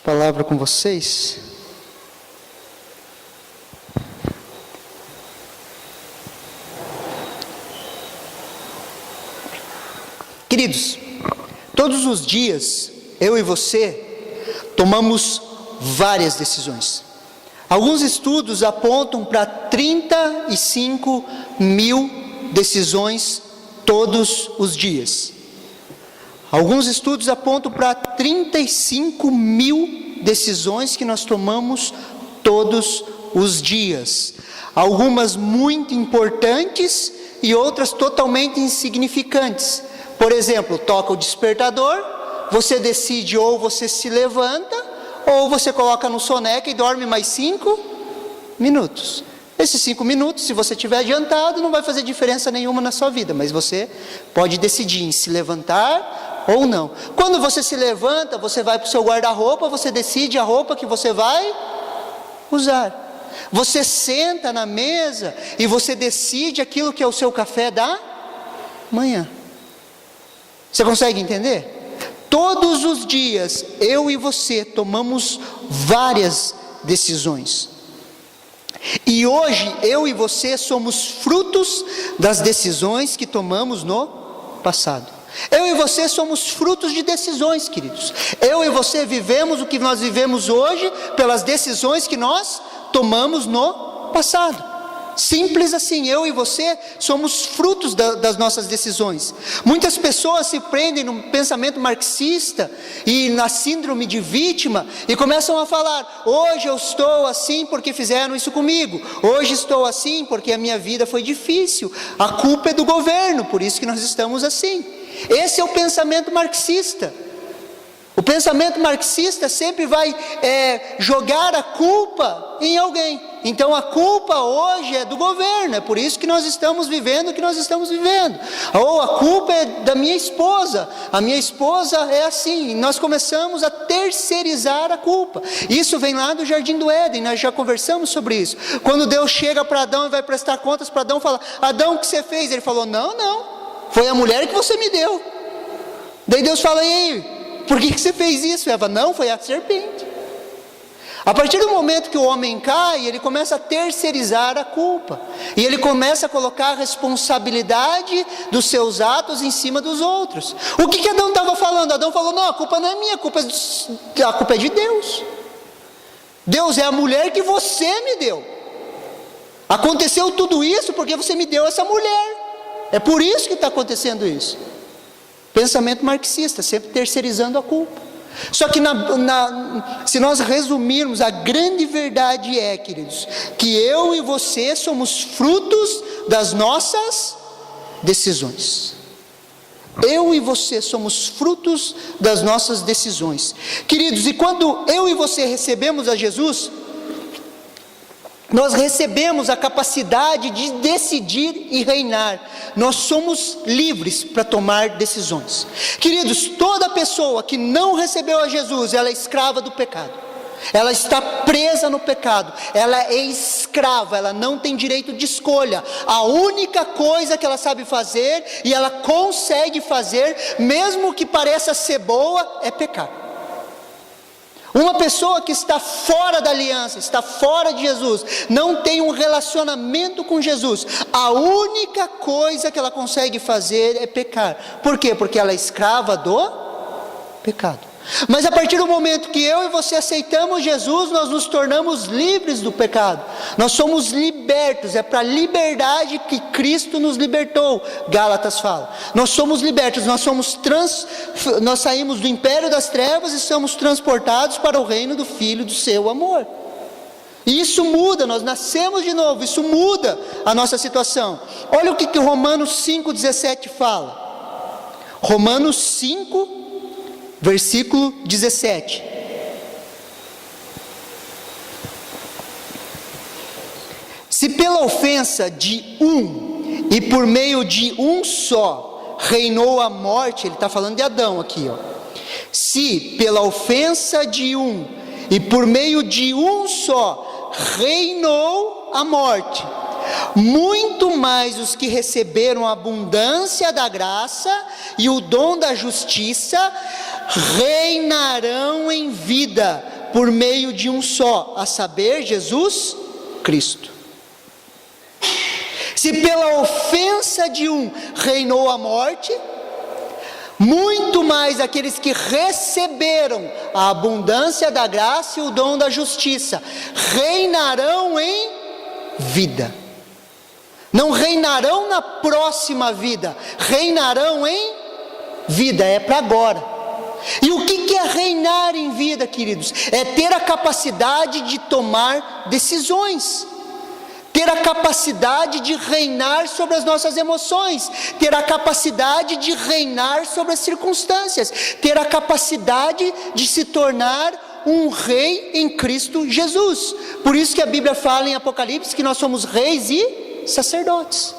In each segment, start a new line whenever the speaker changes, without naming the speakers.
palavra com vocês. Queridos, todos os dias, eu e você, tomamos várias decisões. Alguns estudos apontam para 35 mil decisões todos os dias. Alguns estudos apontam para 35 mil decisões que nós tomamos todos os dias. Algumas muito importantes e outras totalmente insignificantes. Por exemplo, toca o despertador, você decide ou você se levanta, ou você coloca no soneca e dorme mais 5 minutos. Esses 5 minutos, se você tiver adiantado, não vai fazer diferença nenhuma na sua vida, mas você pode decidir em se levantar ou não. Quando você se levanta, você vai para o seu guarda-roupa, você decide a roupa que você vai usar. Você senta na mesa e você decide aquilo que é o seu café da manhã. Você consegue entender? Todos os dias, eu e você tomamos várias decisões. E hoje, eu e você somos frutos das decisões que tomamos no passado. Eu e você somos frutos de decisões, queridos. Eu e você vivemos o que nós vivemos hoje pelas decisões que nós tomamos no passado. Simples assim, eu e você somos frutos das nossas decisões. Muitas pessoas se prendem no pensamento marxista e na síndrome de vítima e começam a falar: hoje eu estou assim porque fizeram isso comigo, hoje estou assim porque a minha vida foi difícil, a culpa é do governo, por isso que nós estamos assim. Esse é o pensamento marxista. O pensamento marxista sempre vai jogar a culpa em alguém. Então a culpa hoje é do governo, é por isso que nós estamos vivendo o que nós estamos vivendo. Ou a culpa é da minha esposa, a minha esposa é assim. Nós começamos a terceirizar a culpa. Isso vem lá do Jardim do Éden, nós já conversamos sobre isso. Quando Deus chega para Adão e vai prestar contas para Adão, fala: Adão, o que você fez? Ele falou: não, foi a mulher que você me deu. Daí Deus fala: e aí, por que você fez isso? Eva: não, foi a serpente. A partir do momento que o homem cai, ele começa a terceirizar a culpa. E ele começa a colocar a responsabilidade dos seus atos em cima dos outros. O que Adão estava falando? Adão falou: não, a culpa não é minha, a culpa é de Deus. Deus, é a mulher que você me deu. Aconteceu tudo isso porque você me deu essa mulher. É por isso que está acontecendo isso. Pensamento marxista, sempre terceirizando a culpa. Só que se nós resumirmos, a grande verdade é, queridos, que eu e você somos frutos das nossas decisões. Eu e você somos frutos das nossas decisões. Queridos, e quando eu e você recebemos a Jesus, nós recebemos a capacidade de decidir e reinar. Nós somos livres para tomar decisões. Queridos, toda pessoa que não recebeu a Jesus, ela é escrava do pecado. Ela está presa no pecado. Ela é escrava, ela não tem direito de escolha. A única coisa que ela sabe fazer, e ela consegue fazer, mesmo que pareça ser boa, é pecar. Uma pessoa que está fora da aliança, está fora de Jesus, não tem um relacionamento com Jesus, a única coisa que ela consegue fazer é pecar. Por quê? Porque ela é escrava do pecado. Mas a partir do momento que eu e você aceitamos Jesus, nós nos tornamos livres do pecado. Nós somos libertos, é para a liberdade que Cristo nos libertou, Gálatas fala. Nós somos libertos, nós saímos do império das trevas e somos transportados para o reino do Filho do seu amor. E isso muda, nós nascemos de novo, isso muda a nossa situação. Olha o que Romanos 5,17 fala. Romanos 5, versículo 17. Se pela ofensa de um, e por meio de um só, reinou a morte, ele está falando de Adão aqui, ó. Se pela ofensa de um, e por meio de um só, reinou a morte, muito mais os que receberam a abundância da graça e o dom da justiça reinarão em vida por meio de um só, a saber, Jesus Cristo. Se pela ofensa de um reinou a morte, muito mais aqueles que receberam a abundância da graça e o dom da justiça reinarão em vida. Não reinarão na próxima vida, reinarão em vida, é para agora. E o que é reinar em vida, queridos? É ter a capacidade de tomar decisões, ter a capacidade de reinar sobre as nossas emoções, ter a capacidade de reinar sobre as circunstâncias, ter a capacidade de se tornar um rei em Cristo Jesus. Por isso que a Bíblia fala em Apocalipse que nós somos reis e sacerdotes.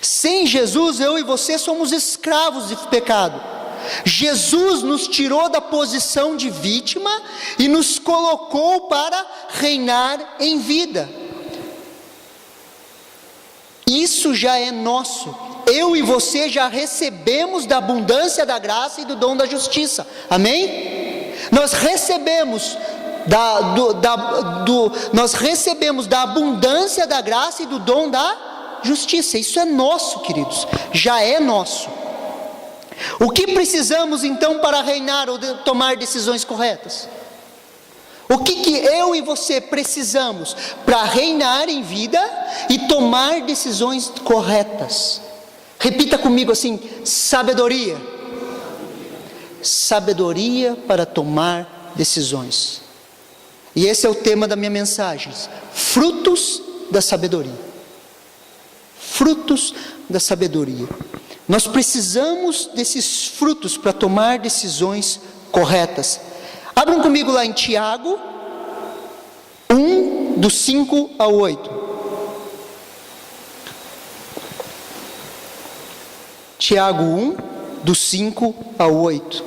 Sem Jesus, eu e você somos escravos de pecado. Jesus nos tirou da posição de vítima e nos colocou para reinar em vida. Isso já é nosso. Eu e você já recebemos da abundância da graça e do dom da justiça. Amém? Nós recebemos nós recebemos da abundância da graça e do dom da justiça. Isso é nosso, queridos, já é nosso. O que precisamos então para reinar ou tomar decisões corretas? O que eu e você precisamos para reinar em vida e tomar decisões corretas? Repita comigo assim: sabedoria. Sabedoria para tomar decisões. E esse é o tema da minha mensagem: frutos da sabedoria. Frutos da sabedoria. Nós precisamos desses frutos para tomar decisões corretas. Abram comigo lá em Tiago 1, do 5 ao 8. Tiago 1, do 5 ao 8.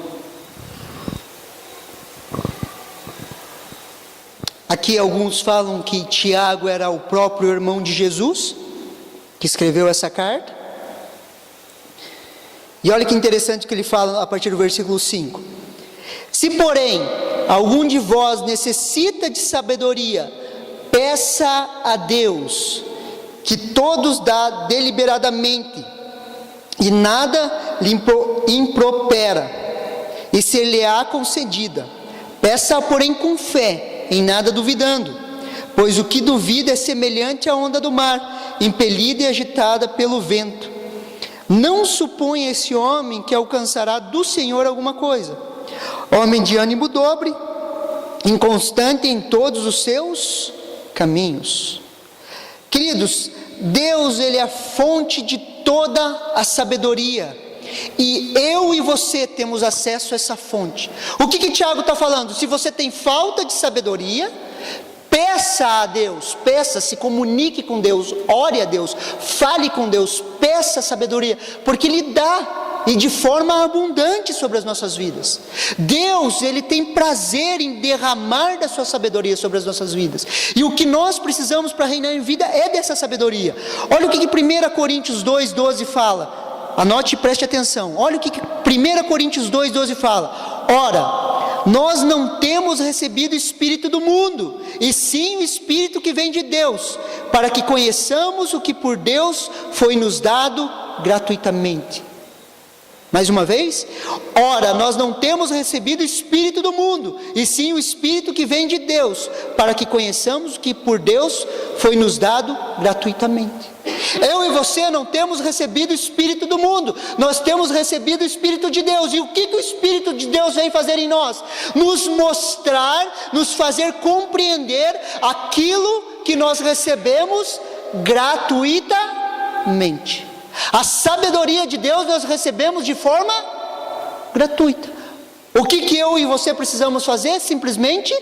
Aqui alguns falam que Tiago era o próprio irmão de Jesus, que escreveu essa carta. E olha que interessante que ele fala a partir do versículo 5. Se porém algum de vós necessita de sabedoria, peça a Deus, que todos dá deliberadamente, e nada lhe impropera, e ser-lhe-á concedida. Peça, porém, com fé, em nada duvidando, pois o que duvida é semelhante à onda do mar, impelida e agitada pelo vento. Não suponha esse homem que alcançará do Senhor alguma coisa. Homem de ânimo dobre, inconstante em todos os seus caminhos. Queridos, Deus, Ele é a fonte de toda a sabedoria, e eu e você temos acesso a essa fonte. O que Tiago está falando? Se você tem falta de sabedoria, peça a Deus, se comunique com Deus, ore a Deus, fale com Deus, peça sabedoria, porque Ele dá, e de forma abundante sobre as nossas vidas. Deus, Ele tem prazer em derramar da sua sabedoria sobre as nossas vidas, e o que nós precisamos para reinar em vida é dessa sabedoria. Olha o que 1 Coríntios 2,12 fala. Anote e preste atenção. Olha o que 1 Coríntios 2,12 fala. Ora, nós não temos recebido o Espírito do mundo, e sim o Espírito que vem de Deus, para que conheçamos o que por Deus foi nos dado gratuitamente. Mais uma vez, ora, nós não temos recebido o Espírito do mundo, e sim o Espírito que vem de Deus, para que conheçamos o que por Deus foi nos dado gratuitamente. Eu e você não temos recebido o Espírito do mundo, nós temos recebido o Espírito de Deus. E o que o Espírito de Deus vem fazer em nós? Nos mostrar, nos fazer compreender aquilo que nós recebemos gratuitamente. A sabedoria de Deus nós recebemos de forma gratuita. O que eu e você precisamos fazer? Simplesmente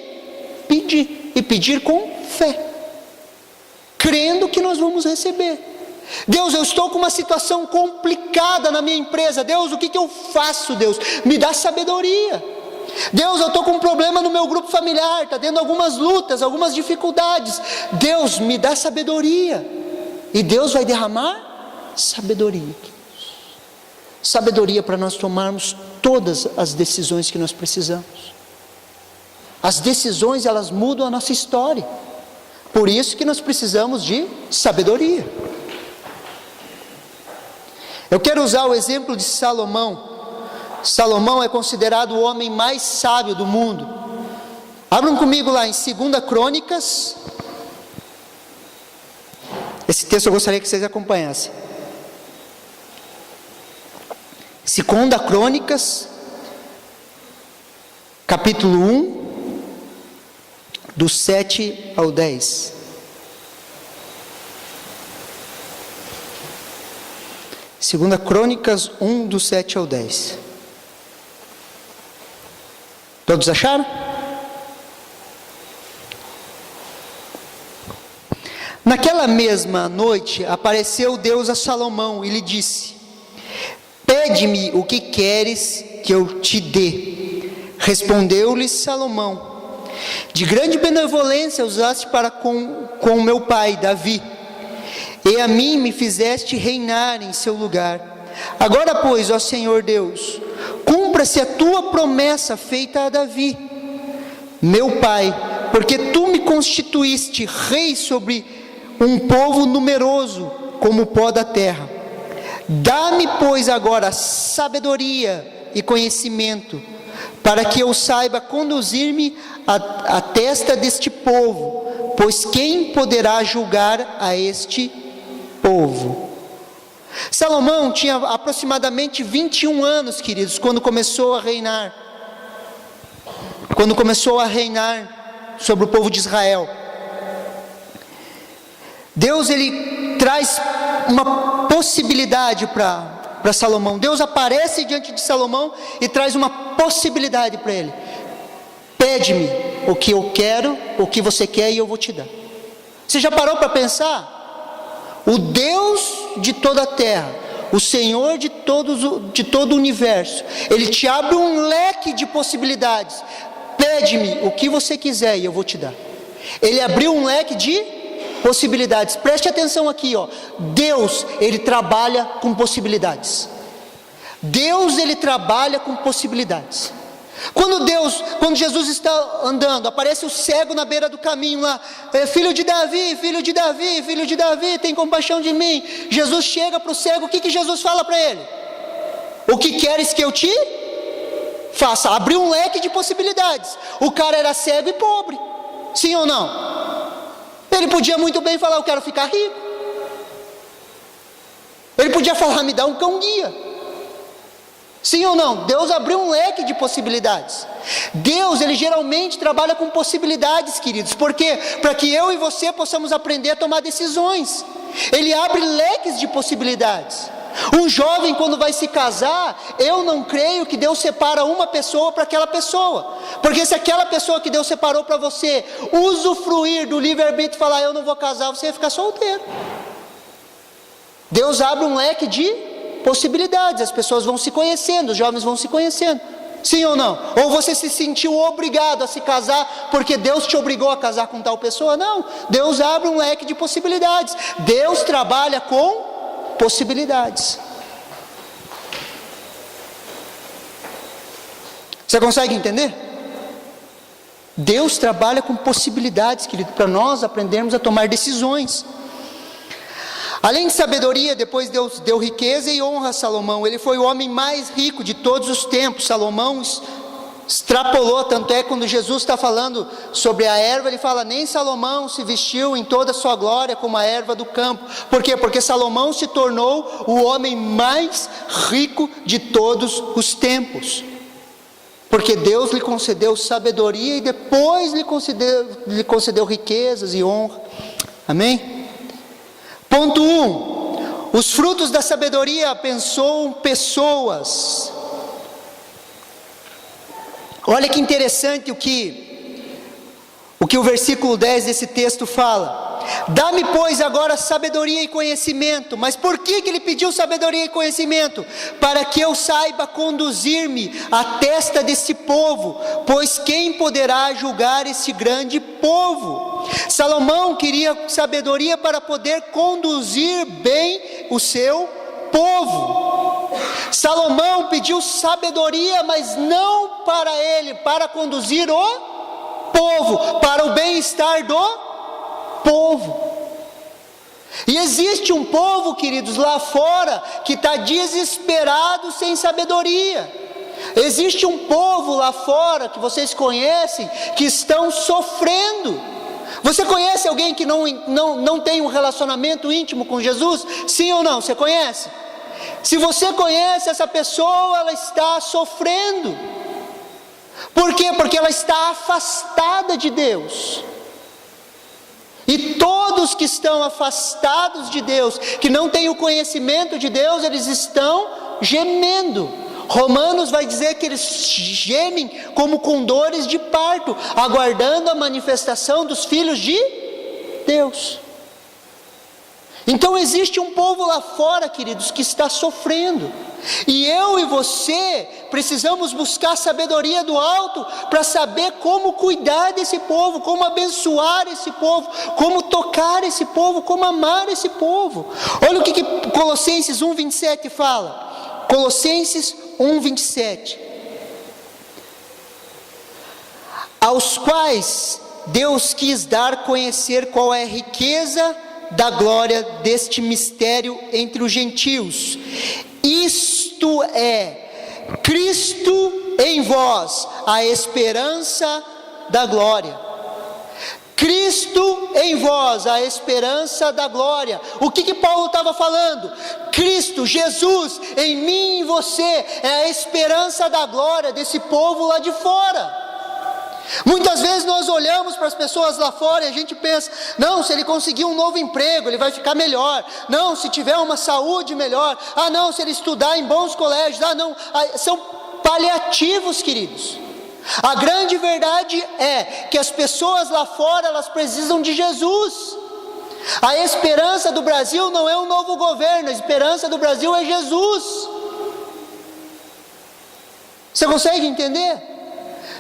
pedir, e pedir com fé, crendo que nós vamos receber. Deus, eu estou com uma situação complicada na minha empresa. Deus, o que eu faço? Deus, me dá sabedoria. Deus, eu estou com um problema no meu grupo familiar, está tendo algumas lutas, algumas dificuldades. Deus, me dá sabedoria. E Deus vai derramar sabedoria. Sabedoria para nós tomarmos todas as decisões que nós precisamos. As decisões, elas mudam a nossa história. Por isso que nós precisamos de sabedoria. Eu quero usar o exemplo de Salomão. Salomão é considerado o homem mais sábio do mundo. Abram comigo lá em 2 Crônicas. Esse texto eu gostaria que vocês acompanhassem. 2 Crônicas, capítulo 1, do 7 ao 10. Segunda Crônicas 1, do 7 ao 10. Todos acharam? Naquela mesma noite apareceu Deus a Salomão e lhe disse: pede-me o que queres que eu te dê. Respondeu-lhe Salomão: de grande benevolência usaste para com meu pai Davi, e a mim me fizeste reinar em seu lugar. Agora, pois, ó Senhor Deus, cumpra-se a tua promessa feita a Davi, meu pai, porque tu me constituíste rei sobre um povo numeroso como o pó da terra. Dá-me, pois, agora sabedoria e conhecimento, para que eu saiba conduzir-me à testa deste povo, pois quem poderá julgar a este povo? Salomão tinha aproximadamente 21 anos, queridos, quando começou a reinar. Quando começou a reinar sobre o povo de Israel. Deus, ele traz uma possibilidade para Salomão. Deus aparece diante de Salomão e traz uma possibilidade para ele. Pede-me o que eu quero, o que você quer, e eu vou te dar. Você já parou para pensar? O Deus de toda a terra, o Senhor de todo o universo, Ele te abre um leque de possibilidades. Pede-me o que você quiser e eu vou te dar. Ele abriu um leque de possibilidades. Preste atenção aqui, ó. Deus, Ele trabalha com possibilidades. Deus, Ele trabalha com possibilidades. Quando Jesus está andando, aparece o cego na beira do caminho lá, filho de Davi, filho de Davi, filho de Davi, tem compaixão de mim. Jesus chega para o cego, o que Jesus fala para ele? O que queres que eu te faça? Abriu um leque de possibilidades. O cara era cego e pobre, sim ou não? Ele podia muito bem falar: eu quero ficar rico. Ele podia falar: me dá um cão guia. Sim ou não? Deus abriu um leque de possibilidades. Deus, Ele geralmente trabalha com possibilidades, queridos. Por quê? Para que eu e você possamos aprender a tomar decisões. Ele abre leques de possibilidades. Um jovem, quando vai se casar, eu não creio que Deus separa uma pessoa para aquela pessoa. Porque se aquela pessoa que Deus separou para você usufruir do livre-arbítrio e falar: eu não vou casar, você vai ficar solteiro. Deus abre um leque de possibilidades, as pessoas vão se conhecendo, os jovens vão se conhecendo, sim ou não? Ou você se sentiu obrigado a se casar porque Deus te obrigou a casar com tal pessoa? Não, Deus abre um leque de possibilidades. Deus trabalha com possibilidades. Você consegue entender? Deus trabalha com possibilidades, querido, para nós aprendermos a tomar decisões. Além de sabedoria, depois Deus deu riqueza e honra a Salomão. Ele foi o homem mais rico de todos os tempos. Salomão extrapolou, tanto é quando Jesus está falando sobre a erva, ele fala: nem Salomão se vestiu em toda a sua glória como a erva do campo. Por quê? Porque Salomão se tornou o homem mais rico de todos os tempos. Porque Deus lhe concedeu sabedoria e depois lhe concedeu riquezas e honra. Amém? Ponto 1. Os frutos da sabedoria abençoam pessoas. Olha que interessante o que o versículo 10 desse texto fala. Dá-me, pois, agora sabedoria e conhecimento. Mas por que ele pediu sabedoria e conhecimento? Para que eu saiba conduzir-me à testa desse povo, pois quem poderá julgar esse grande povo? Salomão queria sabedoria para poder conduzir bem o seu povo. Salomão pediu sabedoria, mas não para ele, para conduzir o povo, para o bem-estar do povo. E existe um povo, queridos, lá fora, que está desesperado sem sabedoria. Existe um povo lá fora, que vocês conhecem, que estão sofrendo. Você conhece alguém que não tem um relacionamento íntimo com Jesus? Sim ou não? Você conhece? Se você conhece essa pessoa, ela está sofrendo. Por quê? Porque ela está afastada de Deus. E todos que estão afastados de Deus, que não têm o conhecimento de Deus, eles estão gemendo. Romanos vai dizer que eles gemem como com dores de parto, aguardando a manifestação dos filhos de Deus. Então existe um povo lá fora, queridos, que está sofrendo. E eu e você precisamos buscar sabedoria do alto para saber como cuidar desse povo, como abençoar esse povo, como tocar esse povo, como amar esse povo. Olha o que Colossenses 1:27 fala. Colossenses 1:27. Aos quais Deus quis dar a conhecer qual é a riqueza da glória deste mistério entre os gentios. Isto é, Cristo em vós, a esperança da glória. Cristo em vós, a esperança da glória. O que Paulo estava falando? Cristo, Jesus, em mim e em você, é a esperança da glória desse povo lá de fora. Muitas vezes nós olhamos para as pessoas lá fora e a gente pensa, não, se ele conseguir um novo emprego, ele vai ficar melhor. Não, se tiver uma saúde melhor. Ah, não, se ele estudar em bons colégios. Ah, não, são paliativos, queridos. A grande verdade é que as pessoas lá fora, elas precisam de Jesus. A esperança do Brasil não é um novo governo, a esperança do Brasil é Jesus. Você consegue entender?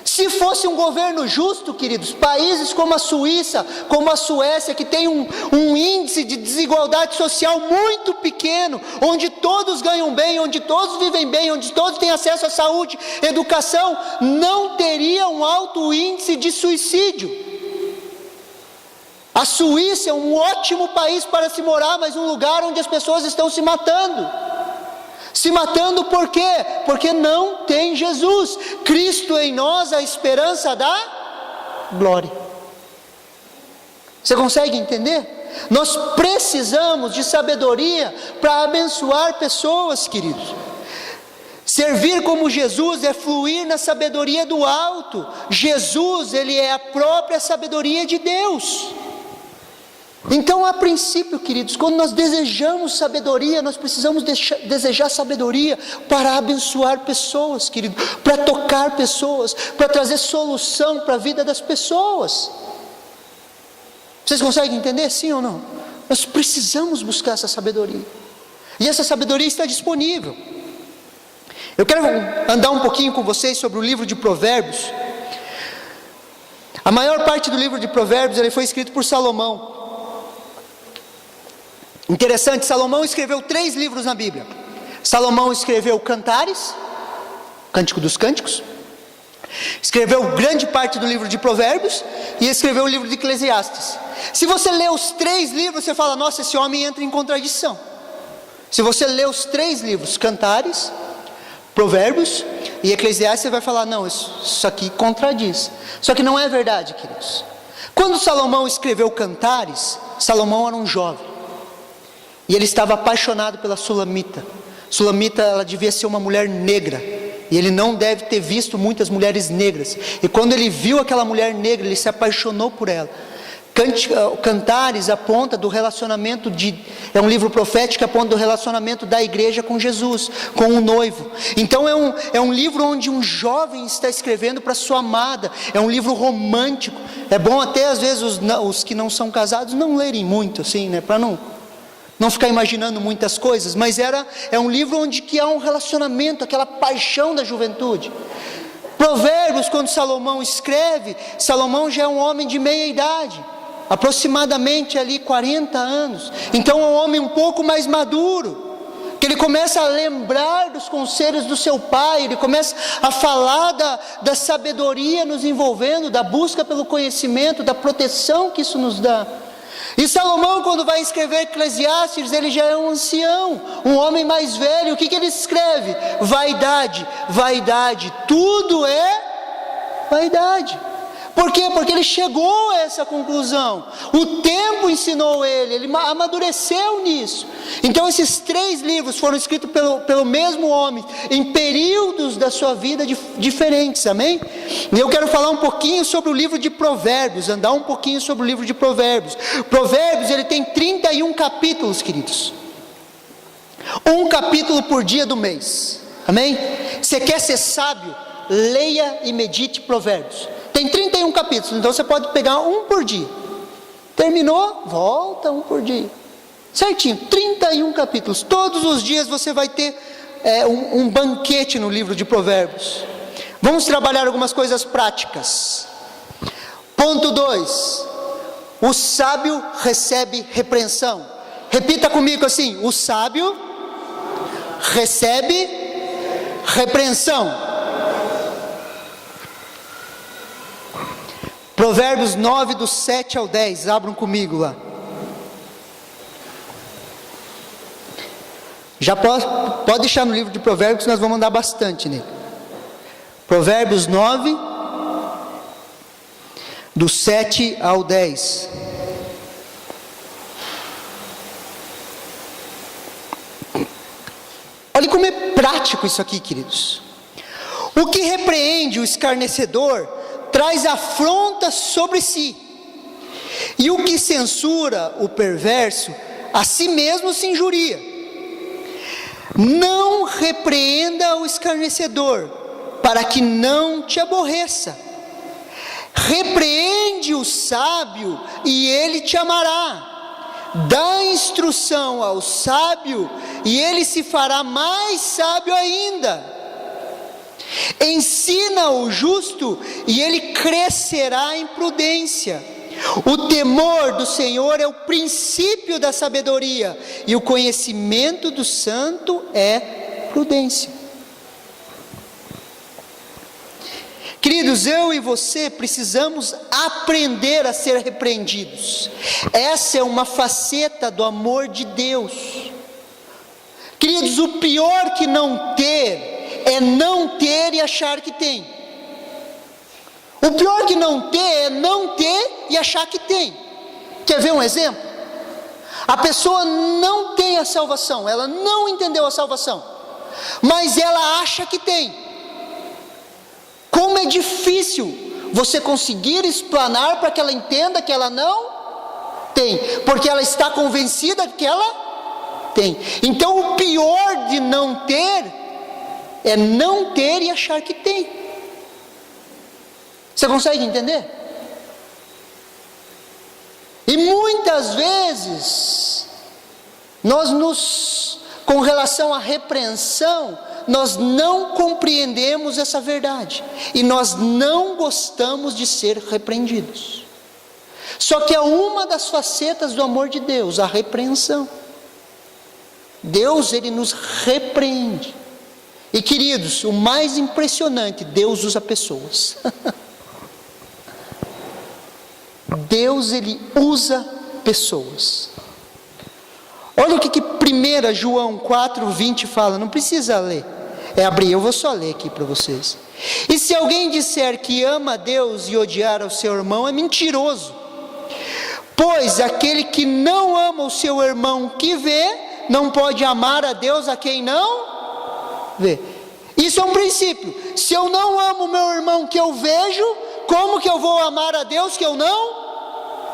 Se fosse um governo justo, queridos, países como a Suíça, como a Suécia, que tem um índice de desigualdade social muito pequeno, onde todos ganham bem, onde todos vivem bem, onde todos têm acesso à saúde, educação, não teria um alto índice de suicídio. A Suíça é um ótimo país para se morar, mas um lugar onde as pessoas estão se matando. Se matando por quê? Porque não tem Jesus. Cristo em nós, a esperança da glória. Você consegue entender? Nós precisamos de sabedoria para abençoar pessoas, queridos. Servir como Jesus é fluir na sabedoria do alto. Jesus, ele é a própria sabedoria de Deus. Então, a princípio, queridos, quando nós desejamos sabedoria, nós precisamos desejar sabedoria para abençoar pessoas, querido, para tocar pessoas, para trazer solução para a vida das pessoas. Vocês conseguem entender, sim ou não? Nós precisamos buscar essa sabedoria, e essa sabedoria está disponível. Eu quero andar um pouquinho com vocês sobre o livro de Provérbios. A maior parte do livro de Provérbios ele foi escrito por Salomão. Interessante, Salomão escreveu 3 livros na Bíblia. Salomão escreveu Cantares, Cântico dos Cânticos, escreveu grande parte do livro de Provérbios e escreveu o livro de Eclesiastes. Se você lê os 3 livros, você fala, nossa, esse homem entra em contradição. Se você lê os 3 livros, Cantares, Provérbios e Eclesiastes, você vai falar, não, isso aqui contradiz. Só que não é verdade, queridos. Quando Salomão escreveu Cantares, Salomão era um jovem. E ele estava apaixonado pela Sulamita. Sulamita, ela devia ser uma mulher negra. E ele não deve ter visto muitas mulheres negras. E quando ele viu aquela mulher negra, ele se apaixonou por ela. Cantares aponta do relacionamento é um livro profético que aponta do relacionamento da igreja com Jesus, com o noivo. Então é um livro onde um jovem está escrevendo para sua amada. É um livro romântico. É bom até às vezes os que não são casados não lerem muito assim, né? Para não ficar imaginando muitas coisas, mas é um livro onde que há um relacionamento, aquela paixão da juventude. Provérbios, quando Salomão escreve, Salomão já é um homem de meia idade, aproximadamente ali 40 anos, então é um homem um pouco mais maduro, que ele começa a lembrar dos conselhos do seu pai, ele começa a falar da sabedoria nos envolvendo, da busca pelo conhecimento, da proteção que isso nos dá. E Salomão, quando vai escrever Eclesiastes, ele já é um ancião, um homem mais velho. O que ele escreve? Vaidade, vaidade, tudo é vaidade. Por quê? Porque ele chegou a essa conclusão. O tempo ensinou ele amadureceu nisso. Então esses 3 livros foram escritos pelo mesmo homem, em períodos da sua vida diferentes, amém? E eu quero falar um pouquinho sobre o livro de Provérbios, andar um pouquinho sobre o livro de Provérbios. Provérbios, ele tem 31 capítulos, queridos. Um capítulo por dia do mês, amém? Você quer ser sábio? Leia e medite Provérbios. Tem 31 capítulos, então você pode pegar um por dia. Terminou? Volta um por dia. Certinho, 31 capítulos. Todos os dias você vai ter um banquete no livro de Provérbios. Vamos trabalhar algumas coisas práticas. Ponto 2. O sábio recebe repreensão. Repita comigo assim: o sábio recebe repreensão. Provérbios 9, do 7 ao 10, abram comigo lá. Já pode deixar no livro de Provérbios, que nós vamos andar bastante nele. Provérbios 9, do 7 ao 10. Olha como é prático isso aqui, queridos. O que repreende o escarnecedor traz afronta sobre si, e o que censura o perverso, a si mesmo se injuria. Não repreenda o escarnecedor, para que não te aborreça. Repreende o sábio, e ele te amará. Dá instrução ao sábio, e ele se fará mais sábio ainda. Ensina o justo, e ele crescerá em prudência. O temor do Senhor é o princípio da sabedoria, e o conhecimento do santo é prudência. Queridos, eu e você precisamos aprender a ser repreendidos. Essa é uma faceta do amor de Deus. Queridos, o pior que não ter é não ter e achar que tem. O pior que não ter é não ter e achar que tem. Quer ver um exemplo? A pessoa não tem a salvação, ela não entendeu a salvação, mas ela acha que tem. Como é difícil você conseguir explanar para que ela entenda que ela não tem, porque ela está convencida que ela tem. Então o pior de não ter é não ter e achar que tem. Você consegue entender? E muitas vezes com relação à repreensão, nós não compreendemos essa verdade, e nós não gostamos de ser repreendidos. Só que é uma das facetas do amor de Deus, a repreensão. Deus, ele nos repreende. E queridos, o mais impressionante, Deus usa pessoas. Deus, ele usa pessoas. Olha o que 1 João 4:20 fala, não precisa ler, abrir, eu vou só ler aqui para vocês. E se alguém disser que ama a Deus e odiar ao seu irmão, é mentiroso. Pois aquele que não ama o seu irmão que vê, não pode amar a Deus a quem não vê. Isso é um princípio. Se eu não amo o meu irmão que eu vejo, como que eu vou amar a Deus que eu não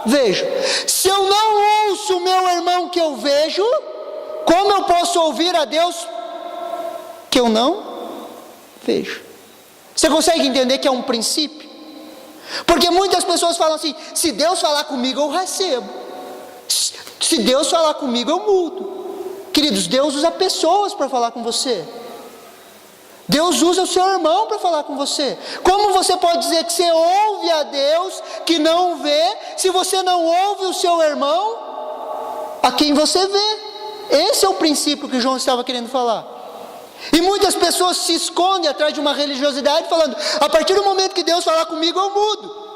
vejo? Se eu não ouço o meu irmão que eu vejo, como eu posso ouvir a Deus que eu não vejo? Você consegue entender que é um princípio? Porque muitas pessoas falam assim: se Deus falar comigo eu recebo, se Deus falar comigo eu mudo. Queridos, Deus usa pessoas para falar com você. Deus usa o seu irmão para falar com você. Como você pode dizer que você ouve a Deus que não vê, se você não ouve o seu irmão a quem você vê? Esse é o princípio que João estava querendo falar. E muitas pessoas se escondem atrás de uma religiosidade, falando: a partir do momento que Deus falar comigo, eu mudo.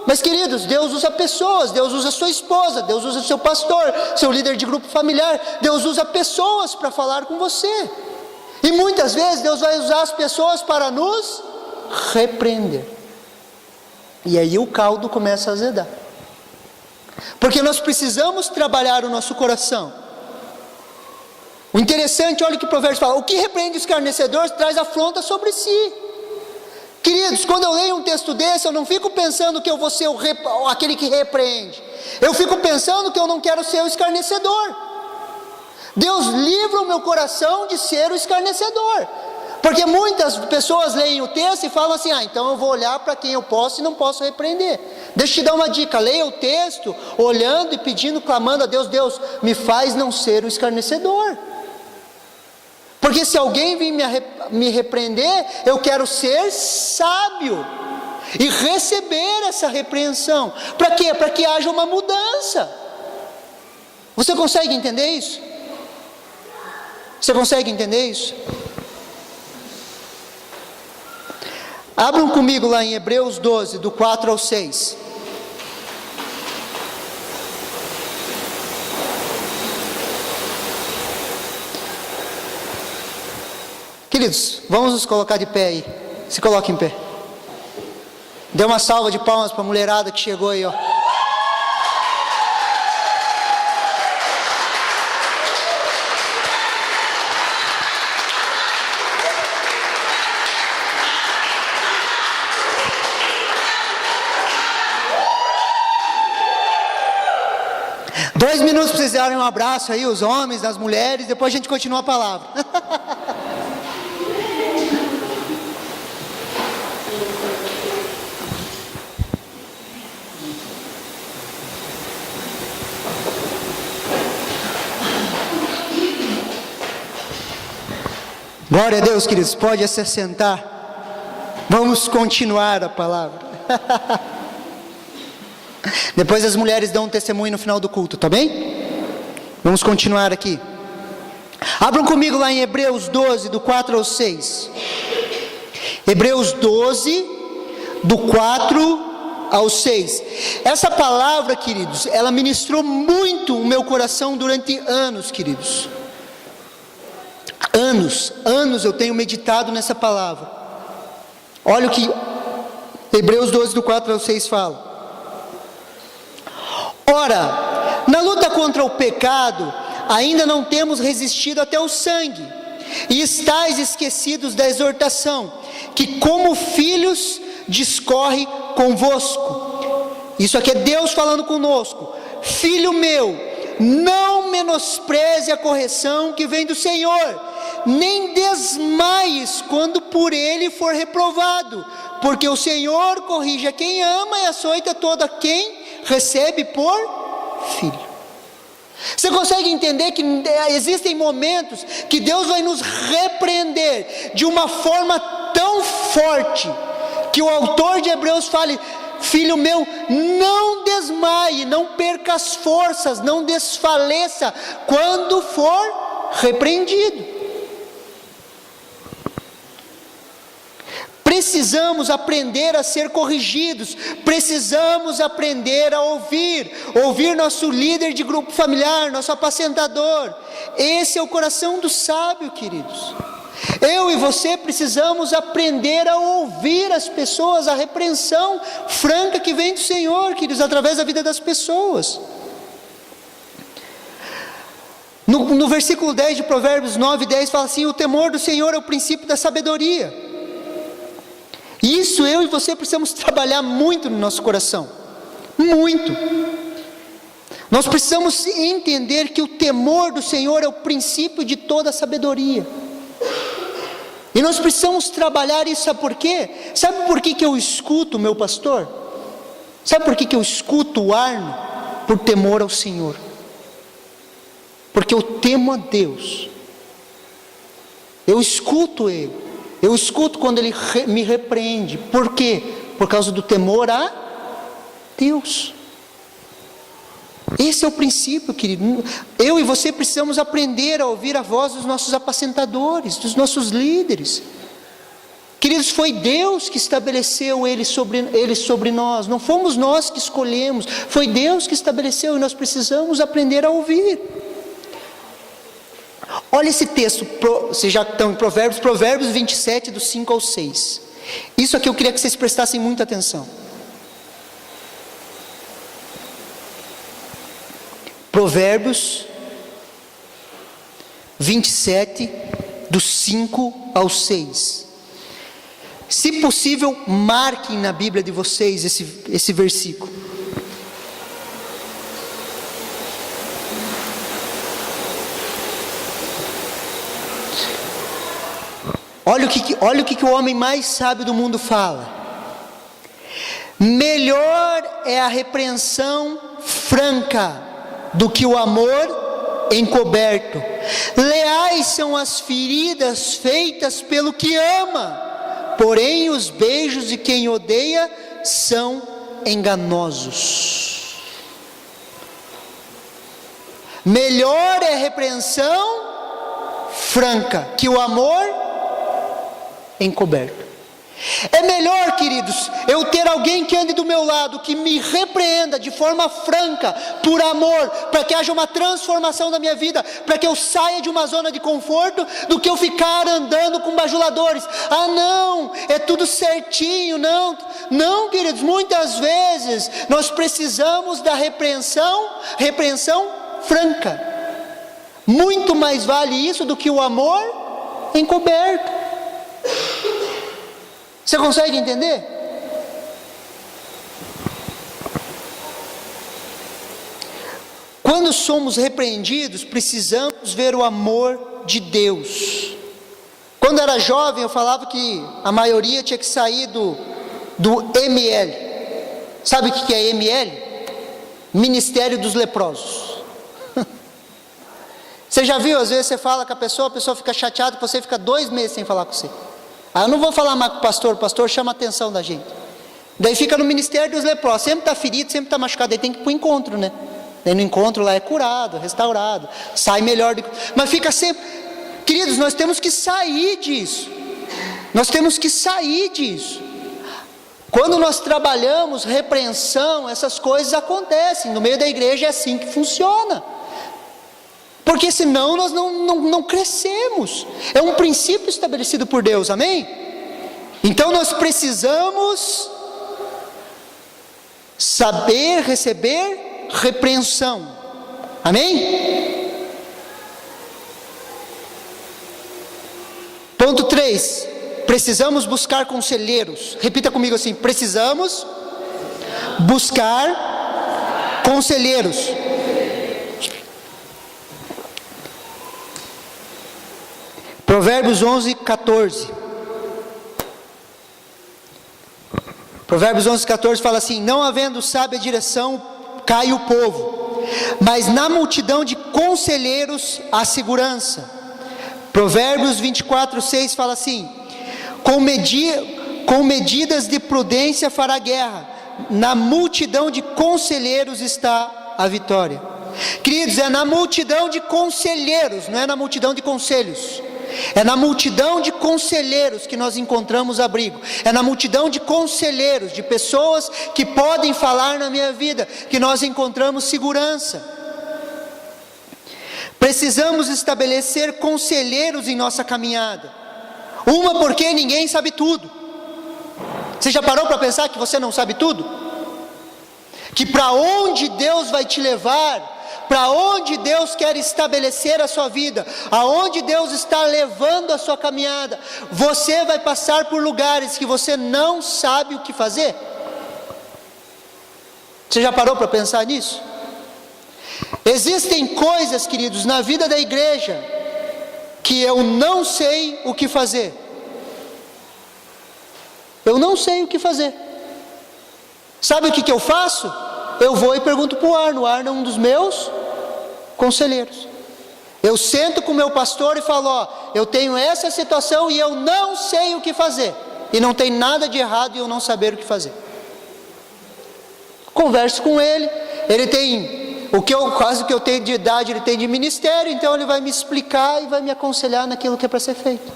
Mas queridos, Deus usa pessoas, Deus usa sua esposa, Deus usa seu pastor, seu líder de grupo familiar, Deus usa pessoas para falar com você. E muitas vezes Deus vai usar as pessoas para nos repreender. E aí o caldo começa a azedar. Porque nós precisamos trabalhar o nosso coração. O interessante, olha o que o provérbio fala: o que repreende o escarnecedor traz afronta sobre si. Queridos, quando eu leio um texto desse, eu não fico pensando que eu vou ser aquele que repreende. Eu fico pensando que eu não quero ser o escarnecedor. Deus livra o meu coração de ser o escarnecedor. Porque muitas pessoas leem o texto e falam assim: então eu vou olhar para quem eu posso e não posso repreender. Deixa eu te dar uma dica: leia o texto olhando e pedindo, clamando a Deus: Deus, me faz não ser o escarnecedor. Porque se alguém vir me repreender, eu quero ser sábio e receber essa repreensão. Para quê? Para que haja uma mudança. Você consegue entender isso? Você consegue entender isso? Abram comigo lá em Hebreus 12, do 4 ao 6. Queridos, vamos nos colocar de pé aí. Se coloque em pé. Dê uma salva de palmas para a mulherada que chegou aí, ó. Dois minutos para vocês darem um abraço aí, os homens, as mulheres, depois a gente continua a palavra. Glória a Deus, queridos, pode se assentar. Vamos continuar a palavra. Depois as mulheres dão um testemunho no final do culto, tá bem? Vamos continuar aqui. Abram comigo lá em Hebreus 12, do 4 ao 6. Hebreus 12, do 4 ao 6. Essa palavra, queridos, ela ministrou muito o meu coração durante anos, queridos. Anos eu tenho meditado nessa palavra. Olha o que Hebreus 12, do 4 ao 6 fala. Ora, na luta contra o pecado, ainda não temos resistido até o sangue, e estáis esquecidos da exortação, que como filhos discorre convosco. Isso aqui é Deus falando conosco. Filho meu, não menospreze a correção que vem do Senhor, nem desmaies quando por ele for reprovado, porque o Senhor corrige a quem ama e açoita todo a quem recebe por filho. Você consegue entender que existem momentos que Deus vai nos repreender de uma forma tão forte, que o autor de Hebreus fale: filho meu, não desmaie, não perca as forças, não desfaleça quando for repreendido. Precisamos aprender a ser corrigidos, precisamos aprender a ouvir nosso líder de grupo familiar, nosso apacentador. Esse é o coração do sábio, queridos. Eu e você precisamos aprender a ouvir as pessoas, a repreensão franca que vem do Senhor, queridos, através da vida das pessoas. No versículo 10 de Provérbios 9, 10 fala assim: o temor do Senhor é o princípio da sabedoria. Isso eu e você precisamos trabalhar muito no nosso coração, muito. Nós precisamos entender que o temor do Senhor é o princípio de toda a sabedoria. E nós precisamos trabalhar isso, sabe por quê? Sabe por que eu escuto o meu pastor? Sabe por que eu escuto o Arno? Por temor ao Senhor. Porque eu temo a Deus. Eu escuto Ele. Eu escuto quando Ele me repreende. Por quê? Por causa do temor a Deus. Esse é o princípio, querido. Eu e você precisamos aprender a ouvir a voz dos nossos apacentadores, dos nossos líderes. Queridos, foi Deus que estabeleceu eles sobre nós, não fomos nós que escolhemos, foi Deus que estabeleceu e nós precisamos aprender a ouvir. Olha esse texto, vocês já estão em Provérbios 27, do 5 ao 6. Isso aqui eu queria que vocês prestassem muita atenção. Provérbios 27, do 5 ao 6. Se possível, marquem na Bíblia de vocês esse versículo. Olha o que o homem mais sábio do mundo fala. Melhor é a repreensão franca do que o amor encoberto. Leais são as feridas feitas pelo que ama, porém os beijos de quem odeia são enganosos. Melhor é a repreensão franca que o amor encoberto. É melhor, queridos, eu ter alguém que ande do meu lado, que me repreenda de forma franca, por amor, para que haja uma transformação na minha vida, para que eu saia de uma zona de conforto, do que eu ficar andando com bajuladores. Ah não, é tudo certinho. Não, queridos, muitas vezes nós precisamos da repreensão franca. Muito mais vale isso do que o amor encoberto. Você consegue entender? Quando somos repreendidos, precisamos ver o amor de Deus. Quando era jovem, eu falava que a maioria tinha que sair do ML. Sabe o que é ML? Ministério dos Leprosos. Você já viu, às vezes você fala com a pessoa fica chateada, você fica 2 meses sem falar com você. Eu não vou falar mais com o pastor chama a atenção da gente. Daí fica no ministério dos leprosos, sempre está ferido, sempre está machucado, daí tem que ir para o encontro, né? Daí no encontro lá é curado, restaurado, sai melhor. Mas fica sempre... Queridos, nós temos que sair disso. Quando nós trabalhamos repreensão, essas coisas acontecem. No meio da igreja é assim que funciona. Porque senão nós não crescemos. É um princípio estabelecido por Deus, amém? Então nós precisamos saber receber repreensão, amém? Ponto 3, precisamos buscar conselheiros. Repita comigo assim: precisamos buscar conselheiros. Provérbios 11, 14. Provérbios 11, 14 fala assim: não havendo sábia direção, cai o povo, mas na multidão de conselheiros há segurança. Provérbios 24, 6 fala assim: com medidas de prudência fará guerra, na multidão de conselheiros está a vitória. Queridos, é na multidão de conselheiros, não é na multidão de conselhos. É na multidão de conselheiros que nós encontramos abrigo. É na multidão de conselheiros, de pessoas que podem falar na minha vida, que nós encontramos segurança. Precisamos estabelecer conselheiros em nossa caminhada. Porque ninguém sabe tudo. Você já parou para pensar que você não sabe tudo? Que para onde Deus vai te levar, para onde Deus quer estabelecer a sua vida, aonde Deus está levando a sua caminhada, você vai passar por lugares que você não sabe o que fazer. Você já parou para pensar nisso? Existem coisas, queridos, na vida da igreja que eu não sei o que fazer. Eu não sei o que fazer. Sabe o que eu faço? Eu vou e pergunto para o Arno. O Arno é um dos meus conselheiros. Eu sento com o meu pastor e falo: eu tenho essa situação e eu não sei o que fazer. E não tem nada de errado em eu não saber o que fazer. Converso com ele. Ele tem quase o que eu tenho de idade, ele tem de ministério, então ele vai me explicar e vai me aconselhar naquilo que é para ser feito.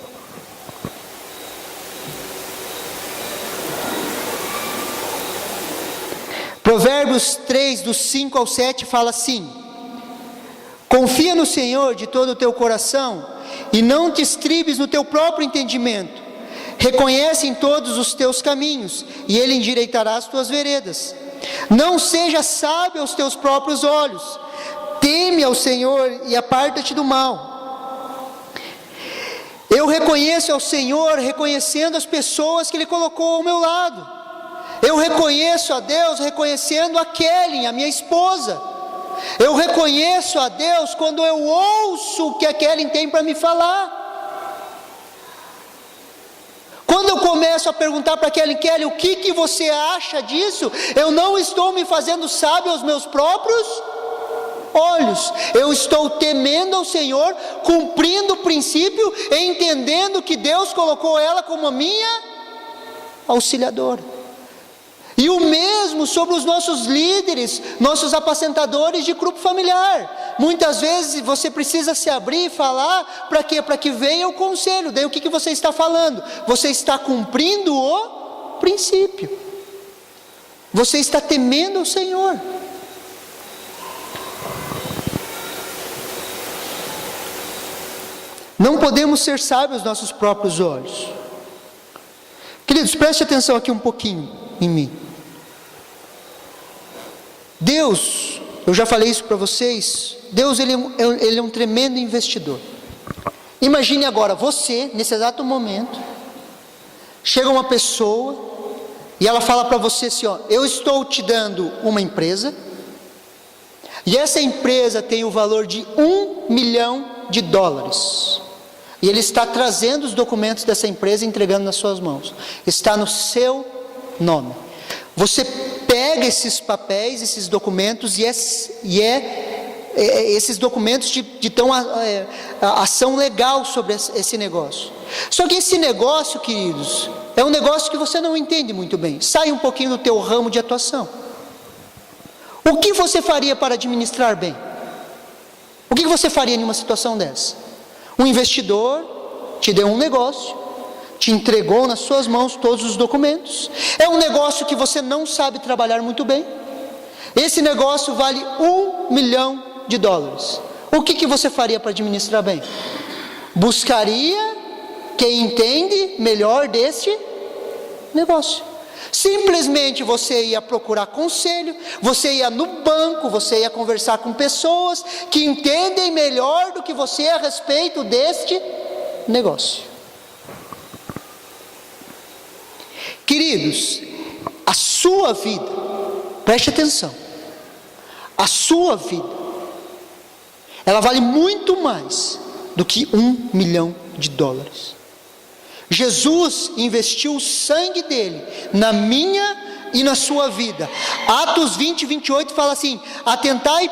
Provérbios 3, do 5 ao 7, fala assim: confia no Senhor de todo o teu coração, e não te estribes no teu próprio entendimento. Reconhece em todos os teus caminhos, e Ele endireitará as tuas veredas. Não seja sábio aos teus próprios olhos. Teme ao Senhor e aparta-te do mal. Eu reconheço ao Senhor, reconhecendo as pessoas que Ele colocou ao meu lado. Eu reconheço a Deus reconhecendo a Kelly, a minha esposa. Eu reconheço a Deus quando eu ouço o que a Kelly tem para me falar. Quando eu começo a perguntar para Kelly, o que você acha disso? Eu não estou me fazendo sábio aos meus próprios olhos. Eu estou temendo ao Senhor, cumprindo o princípio, entendendo que Deus colocou ela como a minha auxiliadora. E o mesmo sobre os nossos líderes, nossos apacentadores de grupo familiar. Muitas vezes você precisa se abrir e falar, para quê? Para que venha o conselho. Daí o que você está falando? Você está cumprindo o princípio. Você está temendo o Senhor. Não podemos ser sábios aos nossos próprios olhos. Queridos, preste atenção aqui um pouquinho em mim. Deus, eu já falei isso para vocês, Deus ele é um tremendo investidor. Imagine agora, você, nesse exato momento, chega uma pessoa e ela fala para você assim, eu estou te dando uma empresa, e essa empresa tem o valor de $1 milhão, e ele está trazendo os documentos dessa empresa e entregando nas suas mãos, está no seu nome. Você pega esses papéis, esses documentos, esses documentos te dão ação legal sobre esse negócio. Só que esse negócio, queridos, é um negócio que você não entende muito bem. Sai um pouquinho do teu ramo de atuação. O que você faria para administrar bem? O que você faria em uma situação dessa? Um investidor te deu um negócio, te entregou nas suas mãos todos os documentos. É um negócio que você não sabe trabalhar muito bem. Esse negócio vale $1 milhão. O que você faria para administrar bem? Buscaria quem entende melhor deste negócio. Simplesmente você ia procurar conselho, você ia no banco, você ia conversar com pessoas que entendem melhor do que você a respeito deste negócio. Queridos, a sua vida, preste atenção, a sua vida, ela vale muito mais do que $1 milhão. Jesus investiu o sangue dele na minha e na sua vida. Atos 20, 28 fala assim: atentai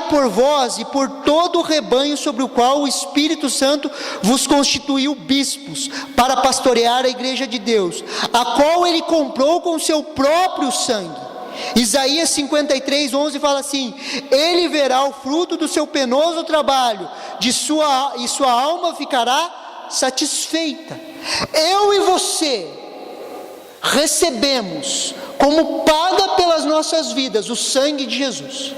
por vós e por todo o rebanho sobre o qual o Espírito Santo vos constituiu bispos, para pastorear a igreja de Deus, a qual ele comprou com seu próprio sangue. Isaías 53, 11 fala assim: ele verá o fruto do seu penoso trabalho, e sua alma ficará satisfeita. Eu e você recebemos como paga pelas nossas vidas o sangue de Jesus.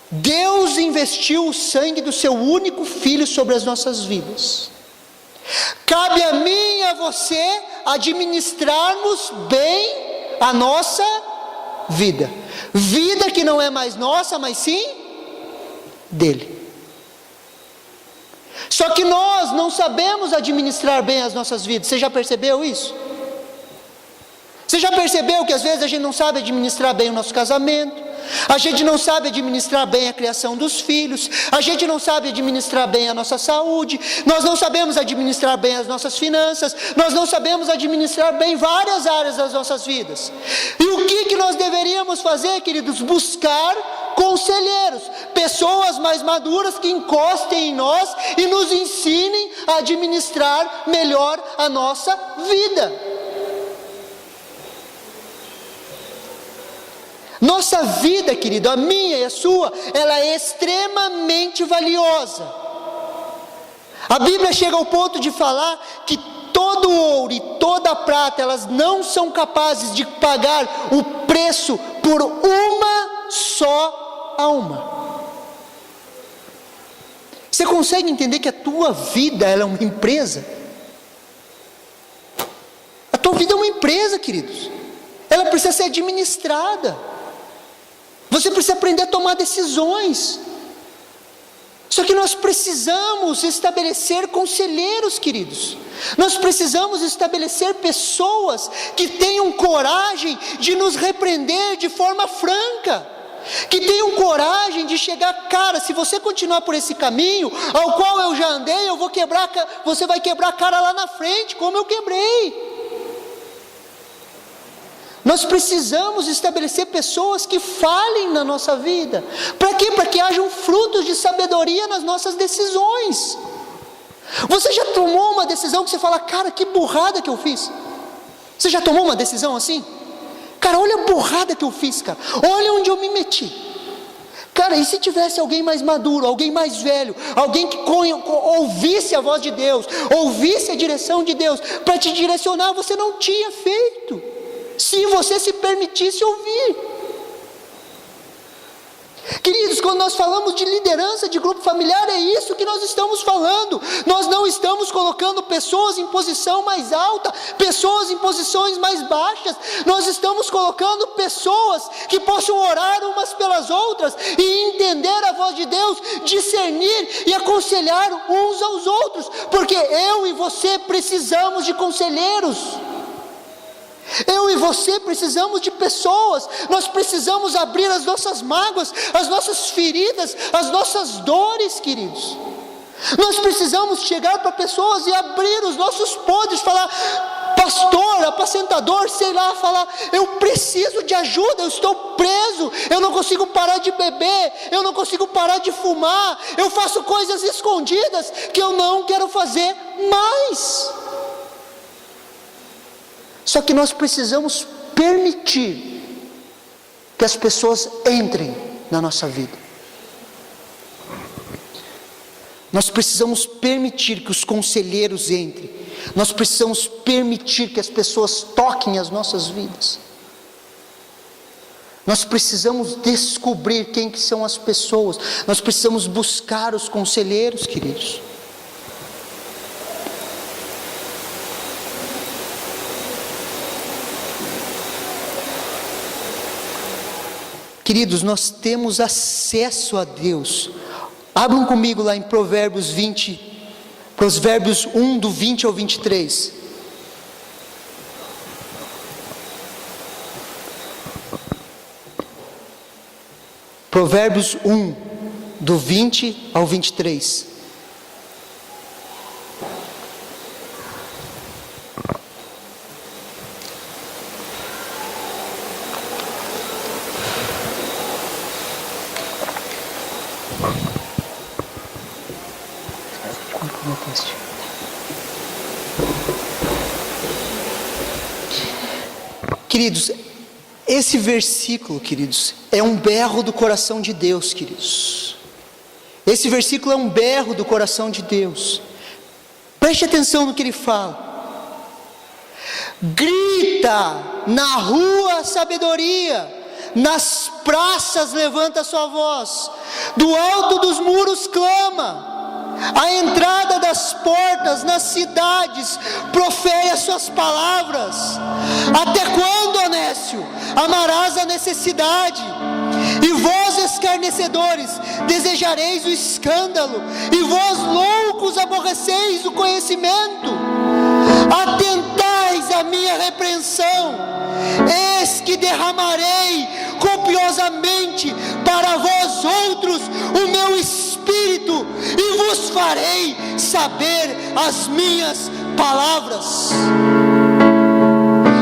Deus investiu o sangue do seu único filho sobre as nossas vidas. Cabe a mim e a você administrarmos bem a nossa vida. Vida que não é mais nossa, mas sim dele. Só que nós não sabemos administrar bem as nossas vidas. Você já percebeu isso? Você já percebeu que às vezes a gente não sabe administrar bem o nosso casamento? A gente não sabe administrar bem a criação dos filhos, a gente não sabe administrar bem a nossa saúde, nós não sabemos administrar bem as nossas finanças, nós não sabemos administrar bem várias áreas das nossas vidas. E o que nós deveríamos fazer, queridos? Buscar conselheiros, pessoas mais maduras que encostem em nós e nos ensinem a administrar melhor a nossa vida. Nossa vida, querido, a minha e a sua, ela é extremamente valiosa. A Bíblia chega ao ponto de falar que todo ouro e toda a prata, elas não são capazes de pagar o preço por uma só alma. Você consegue entender que a tua vida, ela é uma empresa? A tua vida é uma empresa, queridos. Ela precisa ser administrada. Você precisa aprender a tomar decisões. Só que nós precisamos estabelecer conselheiros, queridos. Nós precisamos estabelecer pessoas que tenham coragem de nos repreender de forma franca, que tenham coragem de chegar, cara, se você continuar por esse caminho, ao qual eu já andei, você vai quebrar a cara lá na frente, como eu quebrei. Nós precisamos estabelecer pessoas que falem na nossa vida. Para quê? Para que hajam frutos de sabedoria nas nossas decisões. Você já tomou uma decisão que você fala, cara, que burrada que eu fiz? Você já tomou uma decisão assim? Cara, olha a burrada que eu fiz, cara. Olha onde eu me meti. Cara, e se tivesse alguém mais maduro, alguém mais velho, alguém que ouvisse a voz de Deus, ouvisse a direção de Deus, para te direcionar, você não tinha feito. Se você se permitisse ouvir. Queridos, quando nós falamos de liderança de grupo familiar, é isso que nós estamos falando. Nós não estamos colocando pessoas em posição mais alta, pessoas em posições mais baixas. Nós estamos colocando pessoas que possam orar umas pelas outras e entender a voz de Deus, discernir e aconselhar uns aos outros, porque eu e você precisamos de conselheiros. Eu e você precisamos de pessoas. Nós precisamos abrir as nossas mágoas, as nossas feridas, as nossas dores, queridos. Nós precisamos chegar para pessoas e abrir os nossos podres, falar, pastor, apacentador, sei lá, falar, eu preciso de ajuda, eu estou preso, eu não consigo parar de beber, eu não consigo parar de fumar, eu faço coisas escondidas que eu não quero fazer mais. Só que nós precisamos permitir que as pessoas entrem na nossa vida. Nós precisamos permitir que os conselheiros entrem. Nós precisamos permitir que as pessoas toquem as nossas vidas. Nós precisamos descobrir quem que são as pessoas. Nós precisamos buscar os conselheiros, queridos. Queridos, nós temos acesso a Deus. Abram comigo lá em Provérbios 1, do 20 ao 23. Provérbios 1, do 20 ao 23. Queridos, esse versículo, queridos, é um berro do coração de Deus, queridos. Esse versículo é um berro do coração de Deus. Preste atenção no que ele fala. Grita na rua a sabedoria, nas praças levanta a sua voz, do alto dos muros clama, à entrada das portas, nas cidades, profere as suas palavras. Até quando, ó nécio, amarás a necessidade? E vós, escarnecedores, desejareis o escândalo, e vós, loucos, aborreceis o conhecimento. Atentais à minha repreensão, eis que derramarei copiosamente para vós outros o meu espírito, e vos farei saber as minhas palavras.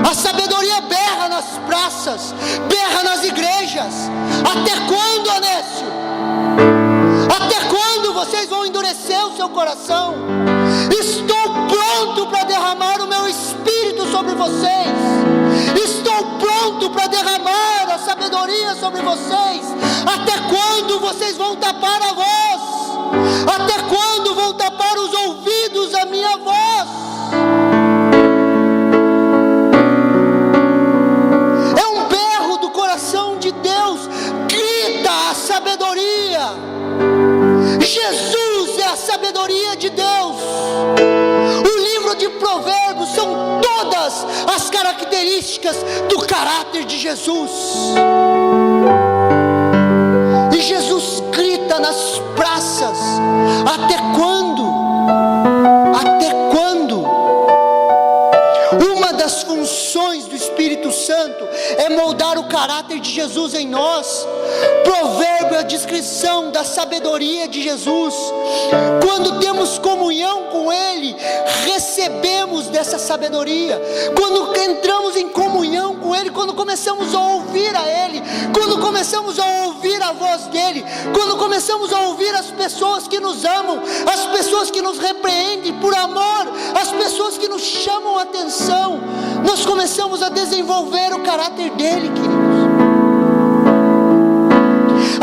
A sabedoria berra nas praças, berra nas igrejas. Até quando, ó nécio? Até quando vocês vão endurecer o seu coração? Estou pronto para derramar o meu espírito sobre vocês. Estou pronto pronto para derramar a sabedoria sobre vocês. Até quando vocês vão tapar a voz? Até quando vão tapar os ouvidos à minha voz? É um berro do coração de Deus. Grita a sabedoria. Jesus é a sabedoria de Deus. O livro de Provérbios são todas as características do caráter de Jesus. E Jesus grita nas praças: até quando? Até quando? Uma das funções do Espírito Santo é moldar o caráter de Jesus em nós. Provérbio é a descrição da sabedoria de Jesus. Quando temos comunhão com Ele, recebemos dessa sabedoria. Quando entramos em comunhão com Ele, quando começamos a ouvir a Ele, quando começamos a ouvir a voz dEle, quando começamos a ouvir as pessoas que nos amam, as pessoas que nos repreendem por amor, as pessoas que nos chamam a atenção, nós começamos a desenvolver o caráter dEle, queridos.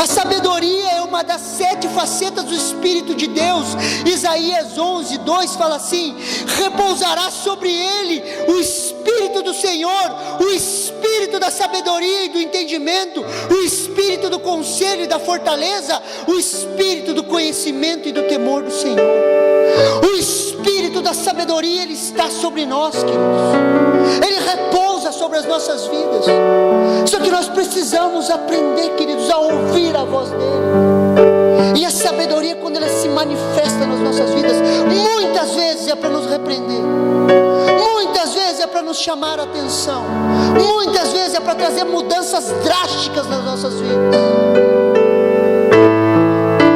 A sabedoria é uma das 7 facetas do Espírito de Deus. Isaías 11:2 fala assim: repousará sobre ele o Espírito do Senhor, o Espírito da sabedoria e do entendimento, o Espírito do conselho e da fortaleza, o Espírito do conhecimento e do temor do Senhor. O Espírito da sabedoria, Ele está sobre nós, queridos. Ele repousa sobre as nossas vidas. Só que nós precisamos aprender, queridos, a ouvir a voz dEle. E a sabedoria, quando ela se manifesta nas nossas vidas, muitas vezes é para nos repreender, muitas vezes é para nos chamar a atenção, muitas vezes é para trazer mudanças drásticas nas nossas vidas.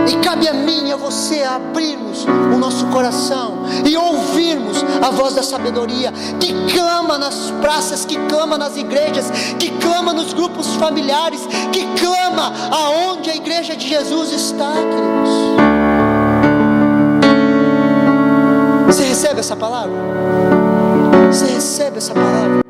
E cabe a mim e a você abrirmos o nosso coração e ouvirmos a voz da sabedoria, que clama nas praças, que clama nas igrejas, que clama nos grupos familiares, que clama aonde a igreja de Jesus está, queridos. Você recebe essa palavra? Você recebe essa palavra?